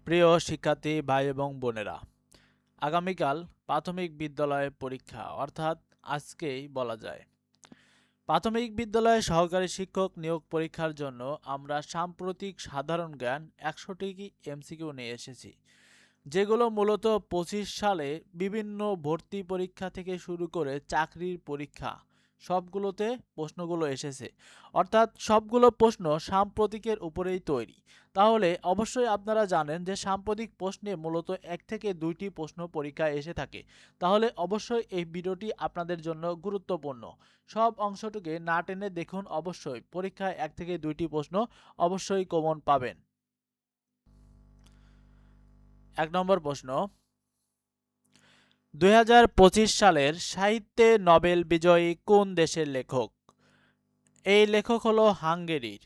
প্রিয় শিক্ষার্থী ভাই এবং বোনেরা, আগামীকাল প্রাথমিক বিদ্যালয় পরীক্ষা অর্থাৎ আজকেই বলা যায়। প্রাথমিক বিদ্যালয়ে সহকারী শিক্ষক নিয়োগ পরীক্ষার জন্য আমরা সাম্প্রতিক সাধারণ জ্ঞান ১০০টি এমসিকিউ নিয়ে এসেছি, যেগুলো মূলত ২৫ সালে বিভিন্ন ভর্তি পরীক্ষা থেকে শুরু করে চাকরির পরীক্ষা সবগুলোতে প্রশ্নগুলো এসেছে। অর্থাৎ সবগুলো প্রশ্ন সাম্প্রতিকের উপরেই তৈরি। তাহলে অবশ্যই আপনারা জানেন যে সাম্প্রতিক প্রশ্নে মূলত ১ থেকে ২টি প্রশ্ন পরীক্ষায় এসে থাকে। তাহলে অবশ্যই এই ভিডিওটি আপনাদের জন্য গুরুত্বপূর্ণ। সব অংশটুকে না টেনে দেখুন, অবশ্যই পরীক্ষায় ১ থেকে ২টি প্রশ্ন অবশ্যই কমন পাবেন। ১ নম্বর প্রশ্ন, ২০২৫ সালের সাহিত্যে নোবেল বিজয়ী কোন দেশের লেখক? এই লেখক হলো হাঙ্গেরির।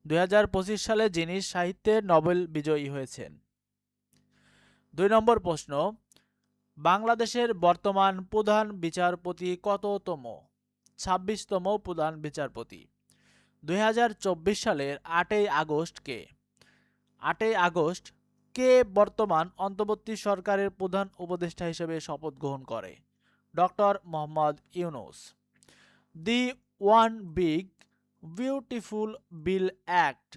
২০২৫ সালে যিনি সাহিত্যে নোবেল বিজয়ী হয়েছেন। ২ নম্বর প্রশ্ন, বাংলাদেশের বর্তমান প্রধান বিচারপতি কততম? ২৬তম প্রধান বিচারপতি। ২০২৪ সালের ৮ই আগস্ট কে? ৮ই আগস্ট কে বর্তমান অন্তর্বর্তী সরকারের প্রধান উপদেষ্টা হিসেবে শপথ গ্রহণ করে? Doctor Mohammad Yunus. The one big beautiful bill act,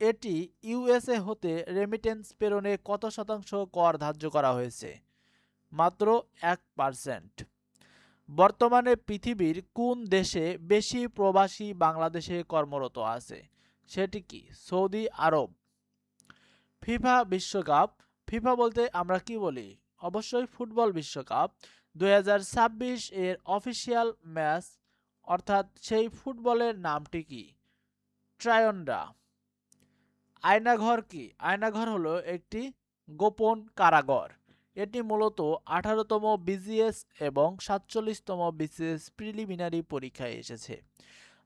এটি ইউএসএ হতে রেমিটেন্স প্রেরণে কত শতাংশ কর ধার্য করা হয়েছে? মাত্র ১%। বর্তমানে পৃথিবীর কোন দেশে বেশি প্রবাসী বাংলাদেশে কর্মরত আছে? সেটি কি? সৌদি আরব। ফিফা বিশ্বকাপ, ফিফা বলতে আমরা কি বলি? অবশ্যই ফুটবল বিশ্বকাপ ২০২৬ এর অফিসিয়াল ম্যাচ অর্থাৎ সেই ফুটবলের নামটি কি? ট্রায়ন্ডা। আয়নাঘর কি? আয়নাঘর হলো একটি গোপন কারাগার। এটি মূলত ১৮তম বিজিএস এবং ৪৭তম বিসিএস প্রিলিমিনারি পরীক্ষায় এসেছে।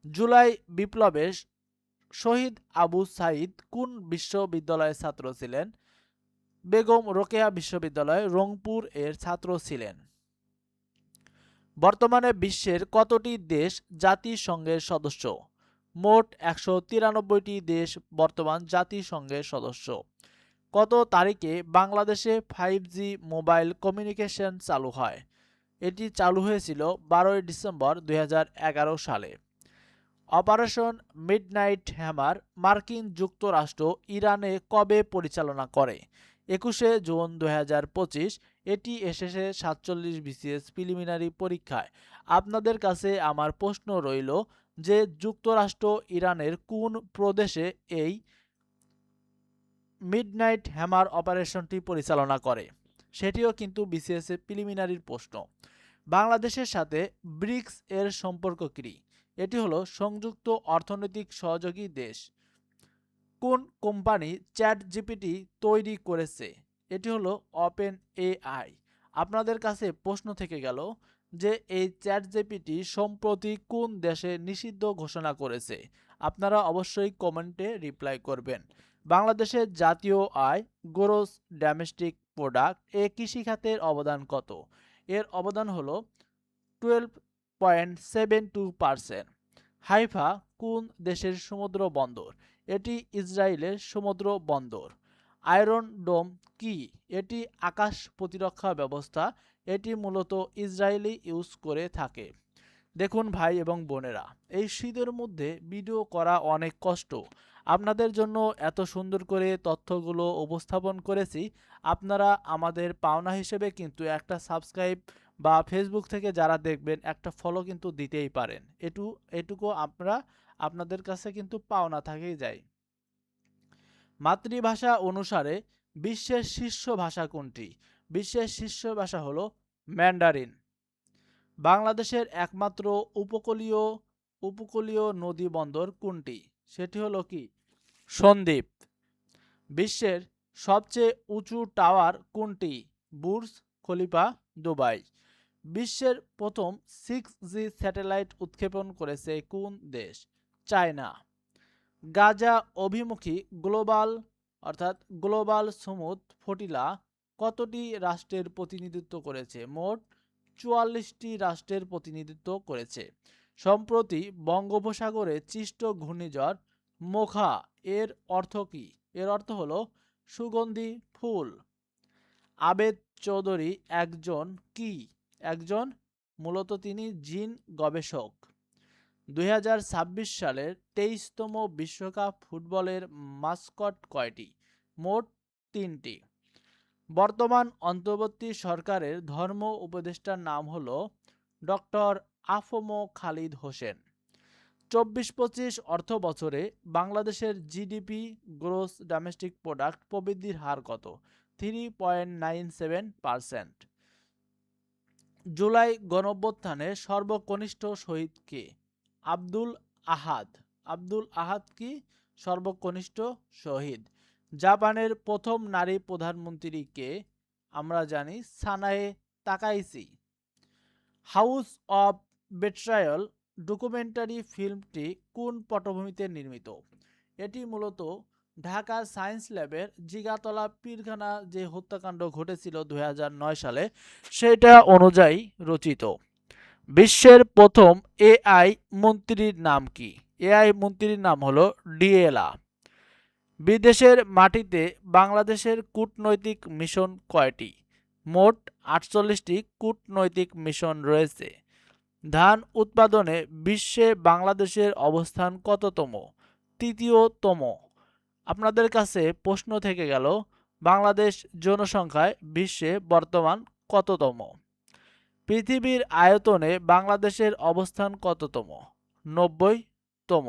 জুলাই বিপ্লবে শহীদ আবু সাইদ কোন বিশ্ববিদ্যালয়ের ছাত্র ছিলেন? বেগম রোকেয়া বিশ্ববিদ্যালয় রংপুর এর ছাত্র ছিলেন। বর্তমানে বিশ্বের কতটি দেশ জাতিসংঘের সদস্য? মোট ১৯৩টি দেশ বর্তমান জাতিসংঘের সদস্য। কত তারিখে বাংলাদেশে 5G মোবাইল কমিউনিকেশন চালু হয়? এটি চালু হয়েছিল ১২ই ডিসেম্বর ২০১১ সালে। অপারেশন মিডনাইট হ্যামার মার্কিন যুক্তরাষ্ট্র ইরানে কবে পরিচালনা করে? ২১শে জুন ২০২৫। এটি এসেছে ৪৭ বিসিএস প্রিলিমিনারি পরীক্ষায়। আপনাদের কাছে আমার প্রশ্ন রইল যে যুক্তরাষ্ট্র ইরানের কোন প্রদেশে এই মিডনাইট হ্যামার অপারেশনটি পরিচালনা করে? সেটিও কিন্তু বিসিএস এর প্রিলিমিনারির প্রশ্ন। বাংলাদেশের সাথে ব্রিক্স এর সম্পর্ক কী? এটি হলো সংযুক্ত অর্থনৈতিক সহযোগী দেশ। কোন কোম্পানি চ্যাট জিপিটি তৈরি করেছে? এটি হলো ওপেন এআই। আপনাদের কাছে প্রশ্ন থেকে গেল যে এই চ্যাট জিপিটি সম্প্রতি কোন দেশে নিষিদ্ধ ঘোষণা করেছে? আপনারা অবশ্যই কমেন্টে রিপ্লাই করবেন। বাংলাদেশের জাতীয় আয়, গ্রোস ডোমেস্টিক প্রোডাক্ট এ কৃষিখাতের অবদান কত? এর অবদান হলো 12.72%। হাইফা কোন দেশের সমুদ্র বন্দর? এটি ইসরায়েলের সমুদ্র বন্দর। আয়রন ডোম কি? এটি আকাশ প্রতিরক্ষা ব্যবস্থা। এটি মূলত ইসরায়েলি ইউজ করে থাকে। দেখুন ভাই এবং বোনেরা, এই শীতের মধ্যে ভিডিও করা অনেক কষ্ট। আপনাদের জন্য এত সুন্দর করে তথ্যগুলো উপস্থাপন করেছি। আপনারা আমাদের পাওনা হিসেবে কিন্তু একটা সাবস্ক্রাইব বা ফেসবুক থেকে যারা দেখবেন একটা ফলো কিন্তু দিতেই পারেন। এটুকু আমরা আপনাদের কাছে কিন্তু পাওনা থাকেই যায়। মাতৃভাষা অনুসারে বিশ্বের শীর্ষ ভাষা কোনটি? বিশ্বের শীর্ষ ভাষা হলো ম্যান্ডারিন। বাংলাদেশের একমাত্র উপকূলীয় নদী বন্দর কোনটি? সেটি হলো কি? সন্দ্বীপ। বিশ্বের সবচেয়ে উঁচু টাওয়ার কোনটি? Burj Khalifa, Dubai. বিশ্বের প্রথম 6G স্যাটেলাইট উৎক্ষেপণ করেছে কোন দেশ? চায়না। গাজা অভিমুখী গ্লোবাল সুমুদ ফটিলা কতটি রাষ্ট্রের প্রতিনিধিত্ব করেছে? মোট ৪৪টি রাষ্ট্রের প্রতিনিধিত্ব করেছে। সম্প্রতি বঙ্গোপসাগরে সৃষ্ট ঘূর্ণিঝড় মোখা এর অর্থ কী? এর অর্থ হলো সুগন্ধি ফুল। আবেদ চৌধুরী একজন মূলত তিনি জিন গবেষক। 2026 সালের 23তম বিশ্বকাপ ফুটবলের মাস্কট কয়টি? মোট 3টি। বর্তমান অন্তর্বর্তী সরকারের ধর্ম উপদেষ্টার নাম হলো ডক্টর আফম খালিদ হোসেন। 24-25 অর্থ বছরে বাংলাদেশের জিডিপি গ্রোস ডোমেস্টিক প্রোডাক্ট প্রবৃদ্ধির হার কত? 3.97%। জুলাই গণঅভ্যুত্থানে সর্বকনিষ্ঠ শহীদ কে? আব্দুল আহাদ। আব্দুল আহাদ কি সর্বকনিষ্ঠ শহীদ? জাপানের প্রথম নারী প্রধানমন্ত্রী কে? আমরা জানি Sanae Takaichi. House of Betrayal documentary ফিল্মটি কোন পটভূমিতে নির্মিত? এটি মূলত ঢাকা সায়েন্স ল্যাবের জিগাতলা পীরখানা যে হত্যাকাণ্ড ঘটেছিল 2009 সালে সেটা অনুযায়ী রচিত। বিশ্বের প্রথম এআই মন্ত্রীর নাম কি? এআই মন্ত্রীর নাম হলো ডিএলা। বিদেশের মাটিতে বাংলাদেশের কূটনৈতিক মিশন কয়টি? মোট 48টি কূটনৈতিক মিশন রয়েছে। ধান উৎপাদনে বিশ্বে বাংলাদেশের অবস্থান কততম? তৃতীয়তম। আপনাদের কাছে প্রশ্ন থেকে গেল, বাংলাদেশ জনসংখ্যায় বিশ্বে বর্তমান কততম? পৃথিবীর আয়তনে বাংলাদেশের অবস্থান কততম? 90তম।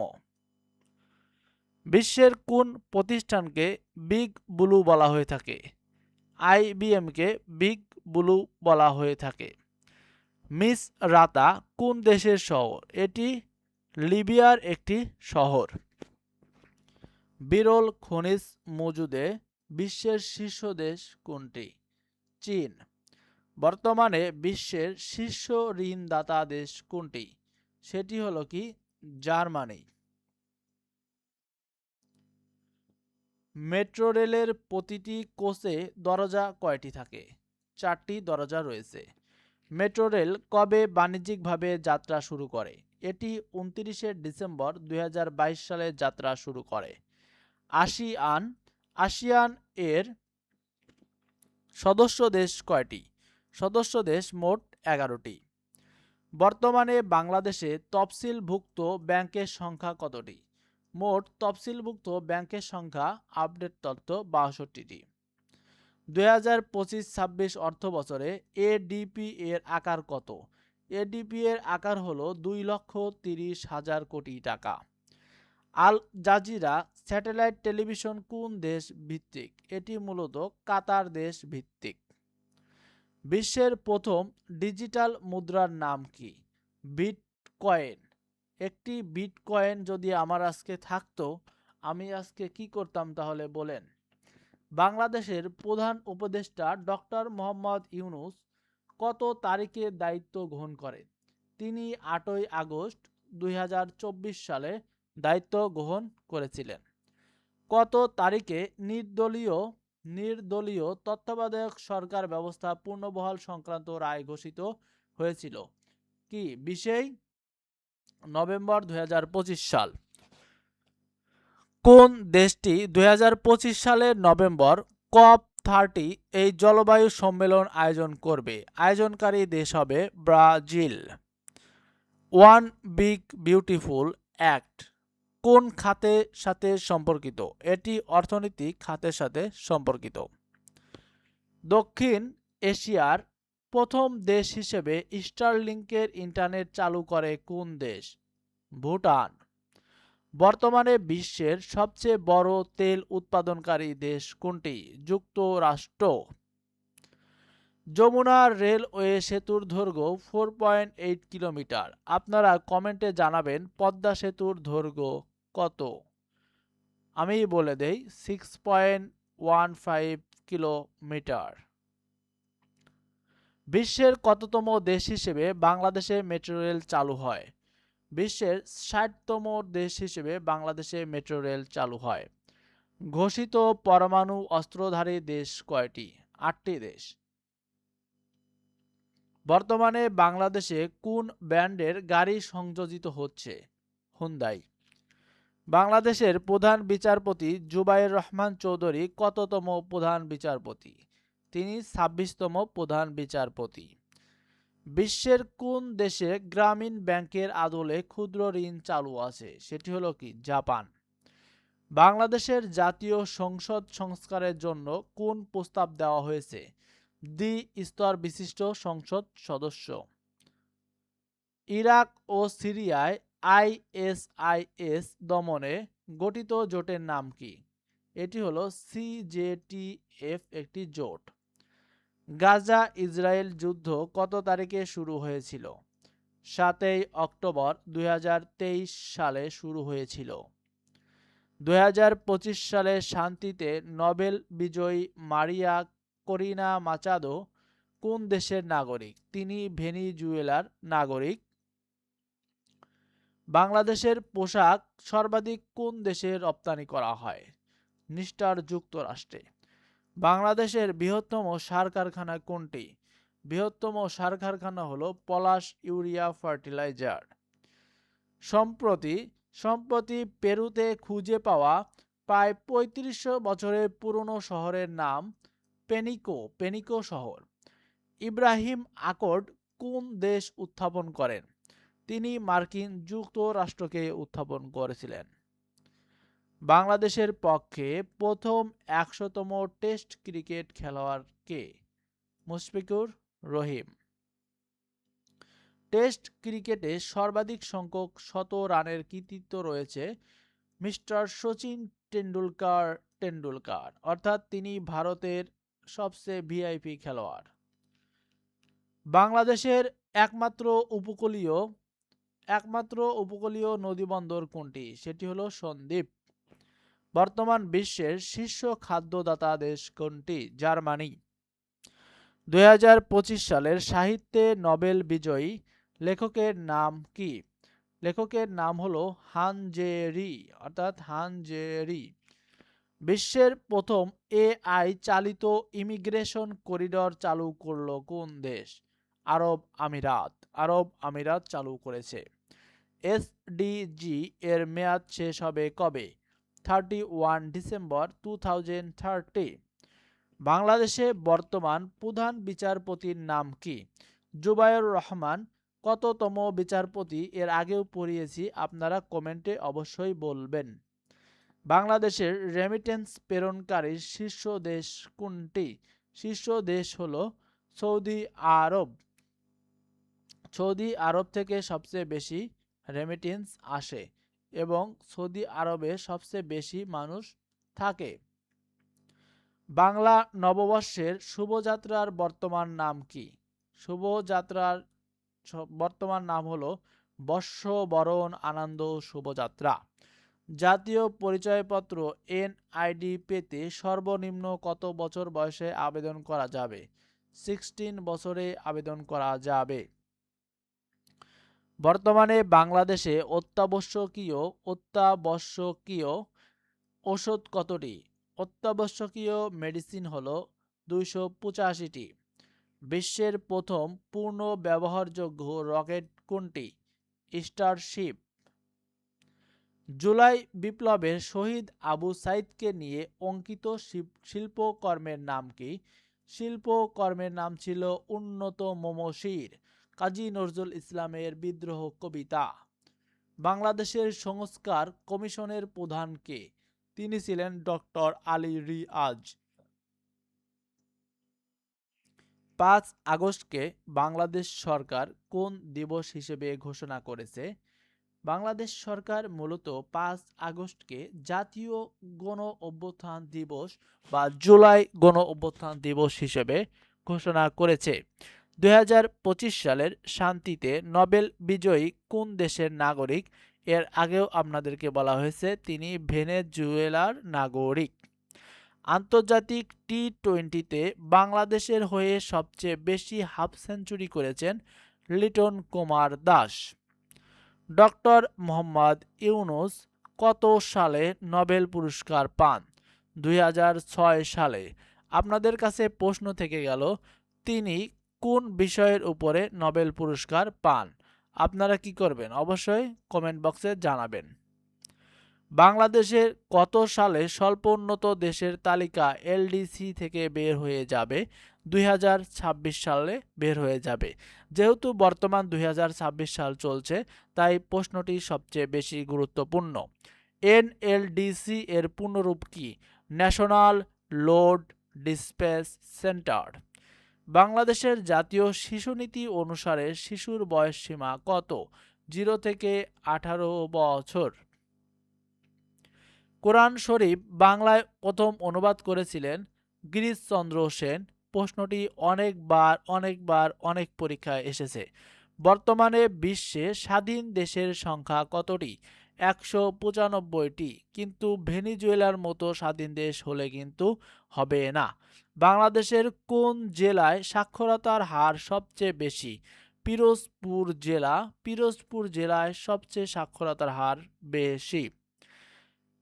বিশ্বের কোন প্রতিষ্ঠানকে বিগ ব্লু বলা হয়ে থাকে? আইবিএমকে বিগ ব্লু বলা হয়ে থাকে। মিস রাতা কোন দেশের শহর? এটি লিবিয়ার একটি শহর। বিরল খনিজ মজুদে বিশ্বের শীর্ষ দেশ কোনটি? চীন। বর্তমানে বিশ্বের শীর্ষ ঋণদাতা দেশ কোনটি? সেটি হলো কি জার্মানি। মেট্রো রেলের প্রতিটি কোচে দরজা কয়টি থাকে? 4টি দরজা রয়েছে। মেট্রো রেল কবে বাণিজ্যিকভাবে যাত্রা শুরু করে? এটি 29শে ডিসেম্বর 2022 সালে যাত্রা শুরু করে। আসিয়ান এর সদস্য দেশ কয়টি? সদস্য দেশ মোট 11টি। বর্তমানে বাংলাদেশে তফসিলভুক্ত ব্যাংকের সংখ্যা কতটি? মোট তফসিলভুক্ত ব্যাংকের সংখ্যা আপডেট তথ্য 62টি। 2025-26 অর্থ বছরে এডিপি এর আকার কত? এডিপি এর আকার হলো 2,30,000 কোটি টাকা। আল জাজিরা স্যাটেলাইট টেলিভিশন কোন দেশ ভিত্তিক? এটি মূলত কাতার দেশ ভিত্তিক। বিশ্বের প্রথম ডিজিটাল মুদ্রার নাম কি? বিটকয়েন। একটি বিটকয়েন যদি আমার আজকে থাকতো, আমি আজকে কি করতাম তাহলে বলেন? বাংলাদেশের প্রধান উপদেষ্টা ডক্টর মোহাম্মদ ইউনূস কত তারিখে দায়িত্ব গ্রহণ করেন? তিনি 8ই আগস্ট 2024 সালে দায়িত্ব গ্রহণ করেছিলেন। কত তারিখে নির্দলীয় তত্ত্বাবধায়ক সরকার ব্যবস্থা পুনর্বহাল সংক্রান্ত রায় ঘোষিত হয়েছিল? কি 20 নভেম্বর 2025 সাল। কোন দেশটি 2025 সালের নভেম্বর COP30 এই জলবায়ু সম্মেলন আয়োজন করবে? আয়োজনকারী দেশ হবে Brazil. One big beautiful act কোন খাতের সাথে সম্পর্কিত? এটি অর্থনৈতিক খাতের সাথে সম্পর্কিত। দক্ষিণ এশিয়ার প্রথম দেশ হিসেবে স্টারলিংকের ইন্টারনেট চালু করে কোন দেশ? ভুটান। বর্তমানে বিশ্বের সবচেয়ে বড় তেল উৎপাদনকারী দেশ কোনটি? যুক্তরাষ্ট্র। যমুনা রেলওয়ে সেতুর দৈর্ঘ্য 4.8 কিলোমিটার। আপনারা কমেন্টে জানাবেন পদ্মা সেতুর দৈর্ঘ্য কত? আমি বলে দেই 6.15 কিলোমিটার। বিশ্বের কততম দেশ হিসেবে বাংলাদেশে মেট্রো রেল চালু হয়? বিশ্বের 60তম দেশ হিসেবে বাংলাদেশে মেট্রো রেল চালু হয়। ঘোষিত পরমাণু অস্ত্রধারী দেশ কয়টি? 8টি দেশ। বর্তমানে বাংলাদেশে কোন ব্র্যান্ডের গাড়ি সংযোজিত হচ্ছে? হুন্ডাই। বাংলাদেশের প্রধান বিচারপতি জুবায়ের রহমান চৌধুরী কততম প্রধান বিচারপতি? তিনি ২৬তম প্রধান বিচারপতি। বিশ্বের কোন দেশে গ্রামীণ ব্যাংকের আদলে ক্ষুদ্র ঋণ চালু আছে? সেটি হলো কি? জাপান। বাংলাদেশের জাতীয় সংসদ সংস্কারের জন্য কোন প্রস্তাব দেওয়া হয়েছে? দ্বি-স্তর বিশিষ্ট সংসদ সদস্য। ইরাক ও সিরিয়ায় আইএসআইএস দমনে গঠিত জোটের নাম কি? এটি হলো সিজেটিএফ, একটি জোট। গাজা ইসরায়েল যুদ্ধ কত তারিখে শুরু হয়েছিল? ৭ই অক্টোবর ২০২৩ সালে শুরু হয়েছিল। ২০২৫ সালে শান্তিতে নোবেল বিজয়ী মারিয়া করিনা মাচাদো কোন দেশের নাগরিক? তিনি ভেনেজুয়েলার নাগরিক। বাংলাদেশের পোশাক সর্বাধিক কোন দেশে রপ্তানি করা হয়? মিস্টার যুক্তরাষ্ট্রে। বাংলাদেশের বৃহত্তম সার কারখানা কোনটি? বৃহত্তম সার কারখানা হলো পলাশ ইউরিয়া ফার্টিলাইজার। সম্প্রতি পেরুতে খুঁজে পাওয়া প্রায় ৩৫০০ বছরের পুরনো শহরের নাম পেনিকো শহর। ইব্রাহিম আকর্ড কোন দেশ উত্থাপন করেন? তিনি মার্কিন যুক্তরাষ্ট্রকে উত্থাপন করেছিলেন। বাংলাদেশের পক্ষে প্রথম ১০০তম টেস্ট ক্রিকেট খেলোয়াড় কে? মুশফিকুর রহিম। টেস্ট ক্রিকেটে সর্বাধিক সংখ্যক শতরানের কৃতিত্ব রয়েছে মিস্টার শচীন টেন্ডুলকার, অর্থাৎ তিনি ভারতের সবচেয়ে ভিআইপি খেলোয়াড়। বাংলাদেশের একমাত্র উপকূলীয় নদীবন্দর কোনটি? সেটি হলো সন্দ্বীপ। বর্তমান বিশ্বের শীর্ষ খাদ্যদাতা দেশ কোনটি? জার্মানি। ২০২৫ সালের সাহিত্যে নোবেল বিজয়ী লেখকের নাম কি? লেখকের নাম হলো হানজেরি। বিশ্বের প্রথম এআই চালিত ইমিগ্রেশন করিডর চালু করলো কোন দেশ? আরব আমিরাত চালু করেছে। এসডিজি এর মেয়াদ শেষ হবে কবে? 31 ডিসেম্বর 2030। বাংলাদেশে বর্তমান প্রধান বিচারপতির নাম কি? জুবায়ের রহমান। কততম বিচারপতি? এর আগেও পড়িয়েছি, আপনারা কমেন্টে অবশ্যই বলবেন। বাংলাদেশের রেমিটেন্স প্রেরণকারী শীর্ষ দেশ কোনটি? শীর্ষ দেশ হলো সৌদি আরব। সৌদি আরব থেকে সবচেয়ে বেশি রেমিটেন্স আসে এবং সৌদি আরবে সবচেয়ে বেশি মানুষ থাকে। বাংলা নববর্ষের শুভযাত্রার বর্তমান নাম কি? শুভযাত্রার বর্তমান নাম হলো বর্ষবরণ আনন্দ শোভাযাত্রা। জাতীয় পরিচয়পত্র এনআইডি পেতে সর্বনিম্ন কত বছর বয়সে আবেদন করা যাবে? 16 বছরে আবেদন করা যাবে। বর্তমানে বাংলাদেশে অত্যাবশ্যকীয় ওষুধ কতটি? অত্যাবশ্যকীয় মেডিসিন হলো 285টি। বিশ্বের প্রথম পূর্ণ ব্যবহারযোগ্য রকেট কোনটি? স্টারশিপ। জুলাই বিপ্লবের শহীদ আবু সাইদকে নিয়ে অঙ্কিত শিল্পকর্মের নাম কি? শিল্পকর্মের নাম ছিল উন্নত মমশির, কাজী নজরুল ইসলামের বিদ্রোহ কবিতা। বাংলাদেশের সংস্কার কমিশনের প্রধান কে? তিনি ছিলেন ডক্টর আলী রিয়াজ। ৫ আগস্টকে বাংলাদেশ সরকার কোন দিবস হিসেবে ঘোষণা করেছে? বাংলাদেশ সরকার মূলত ৫ আগস্টকে জাতীয় গণ অভ্যুত্থান দিবস বা জুলাই গণ অভ্যুত্থান দিবস হিসেবে ঘোষণা করেছে। ২০২৫ সালের শান্তিতে নোবেল বিজয়ী কোন দেশের নাগরিক? এর আগেও আপনাদেরকে বলা হয়েছে তিনি ভেনেজুয়েলার নাগরিক। আন্তর্জাতিক টি-20তে বাংলাদেশের হয়ে সবচেয়ে বেশি হাফ সেঞ্চুরি করেছেন লিটন কুমার দাস। ডক্টর মোহাম্মদ ইউনূস কত সালে নোবেল পুরস্কার পান? ২০০৬ সালে। আপনাদের কাছে প্রশ্ন থেকে গেল, তিনি কোন বিষয়ের উপরে নোবেল পুরস্কার পান? আপনারা কি করবেন? অবশ্যই কমেন্ট বক্সে জানাবেন। বাংলাদেশের কত সালে স্বল্প উন্নত দেশের তালিকা এলডিসি থেকে বের হয়ে যাবে? 2026 সালে বের হয়ে যাবে। যেহেতু বর্তমান 2026 সাল চলছে, তাই প্রশ্নটি সবচেয়ে বেশি গুরুত্বপূর্ণ। এনএলডিসি এর পূর্ণরূপ কি? National load dispatch centre. বাংলাদেশের জাতীয় শিশু নীতি অনুসারে শিশুর বয়স সীমা কত? 0 থেকে 18 বছর। কোরআন শরীফ বাংলায় প্রথম অনুবাদ করেছিলেন গিরিশচন্দ্র সেন। প্রশ্নটি অনেকবার অনেক পরীক্ষায় এসেছে। বর্তমানে বিশ্বে স্বাধীন দেশের সংখ্যা কতটি? 195টি। কিন্তু ভেনিজুয়েলার মতো স্বাধীন দেশ হলে কিন্তু হবে না। বাংলাদেশের কোন জেলায় সাক্ষরতার হার সবচেয়ে বেশি? পিরোজপুর জেলা। পিরোজপুর জেলায় সবচেয়ে সাক্ষরতার হার বেশি।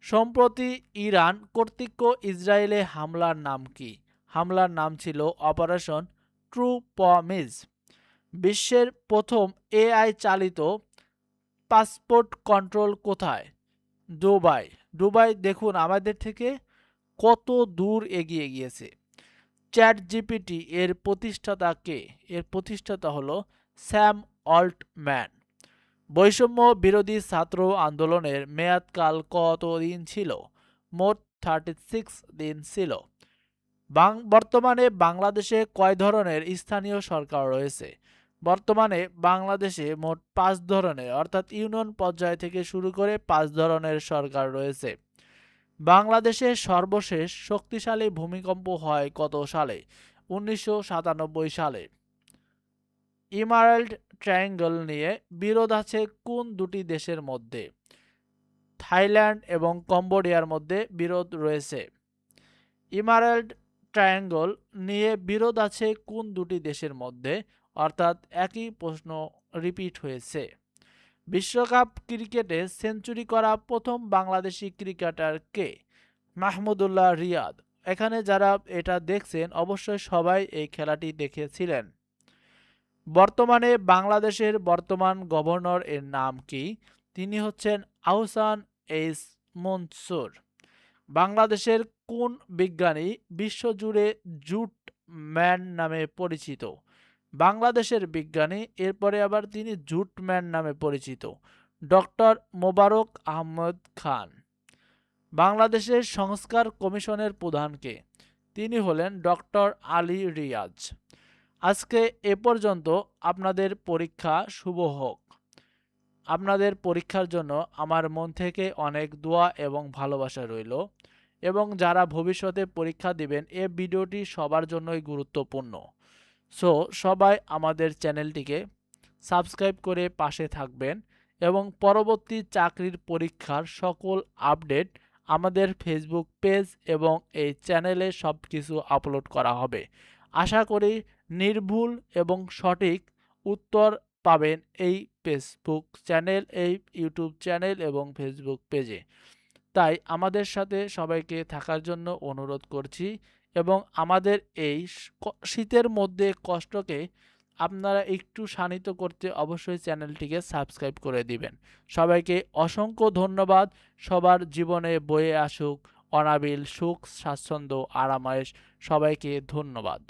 সম্প্রতি ইরান কর্তৃক ইসরায়েলে হামলার নাম কি? হামলার নাম ছিল অপারেশন ট্রু প্রমিস। বিশ্বের প্রথম এআই চালিত পাসপোর্ট কন্ট্রোল কোথায়? দুবাই। দুবাই দেখুন আমাদের থেকে কত দূর এগিয়ে গিয়েছে। চ্যাট জিপিটি এর প্রতিষ্ঠাতা কে? এর প্রতিষ্ঠাতা হলো স্যাম অল্টম্যান। বৈষম্য বিরোধী ছাত্র আন্দোলনের মেয়াদকাল কতদিন ছিল? মোট 36 দিন ছিল। বর্তমানে বাংলাদেশে কয় ধরনের স্থানীয় সরকার রয়েছে? বর্তমানে বাংলাদেশে মোট 5 ধরনের, অর্থাৎ ইউনিয়ন পর্যায় থেকে শুরু করে 5 ধরনের সরকার রয়েছে। বাংলাদেশের সর্বশেষ শক্তিশালী ভূমিকম্প হয় কত সালে? 1997 সালে। ইমারেল্ড ট্রায়াঙ্গল নিয়ে বিরোধ আছে কোন দুটি দেশের মধ্যে? থাইল্যান্ড এবং কম্বোডিয়ার মধ্যে বিরোধ রয়েছে। ইমারেল্ড ট্রায়াঙ্গল নিয়ে বিরোধ আছে কোন দুটি দেশের মধ্যে? অর্থাৎ একই প্রশ্ন রিপিট হয়েছে। বিশ্বকাপ ক্রিকেটে সেঞ্চুরি করা প্রথম বাংলাদেশি ক্রিকেটার কে? মাহমুদুল্লাহ রিয়াদ। এখানে যারা এটা দেখছেন অবশ্যই সবাই এই খেলাটি দেখেছিলেন। বর্তমানে বাংলাদেশের বর্তমান গভর্নর এর নাম কি? তিনি হচ্ছেন আহসান এইচ মনসুর। বাংলাদেশের কোন বিজ্ঞানী বিশ্বজুড়ে জুট ম্যান নামে পরিচিত? বাংলাদেশের বিজ্ঞানী, এরপরে আবার তিনি জুট ম্যান নামে পরিচিত, ডক্টর মোবারক আহমদ খান। বাংলাদেশের সংস্কার কমিশনের প্রধান কে? তিনি হলেন ডক্টর আলী রিয়াজ। আজকে এ পর্যন্ত। আপনাদের পরীক্ষা শুভ হোক। আপনাদের পরীক্ষার জন্য আমার মন থেকে অনেক দোয়া এবং ভালোবাসা রইল। এবং যারা ভবিষ্যতে পরীক্ষা দিবেন, এ ভিডিওটি সবার জন্যই গুরুত্বপূর্ণ। সো সবাই আমাদের চ্যানেলটিকে সাবস্ক্রাইব করে পাশে থাকবেন এবং পরবর্তী চাকরির পরীক্ষার সকল আপডেট আমাদের ফেসবুক পেজ এবং এই চ্যানেলে সব কিছু আপলোড করা হবে। আশা করি নির্ভুল এবং সঠিক উত্তর পাবেন এই ফেসবুক চ্যানেল, এই ইউটিউব চ্যানেল এবং ফেসবুক পেজে। তাই আমাদের সাথে সবাইকে থাকার জন্য অনুরোধ করছি এবং আমাদের এই শীতের মধ্যে কষ্টকে আপনারা একটু শানিত করতে অবশ্যই চ্যানেলটিকে সাবস্ক্রাইব করে দিবেন। সবাইকে অসংখ্য ধন্যবাদ। সবার জীবনে বয়ে আসুক অনাবিল সুখ, স্বাচ্ছন্দ্য, আরামায়েশ। সবাইকে ধন্যবাদ।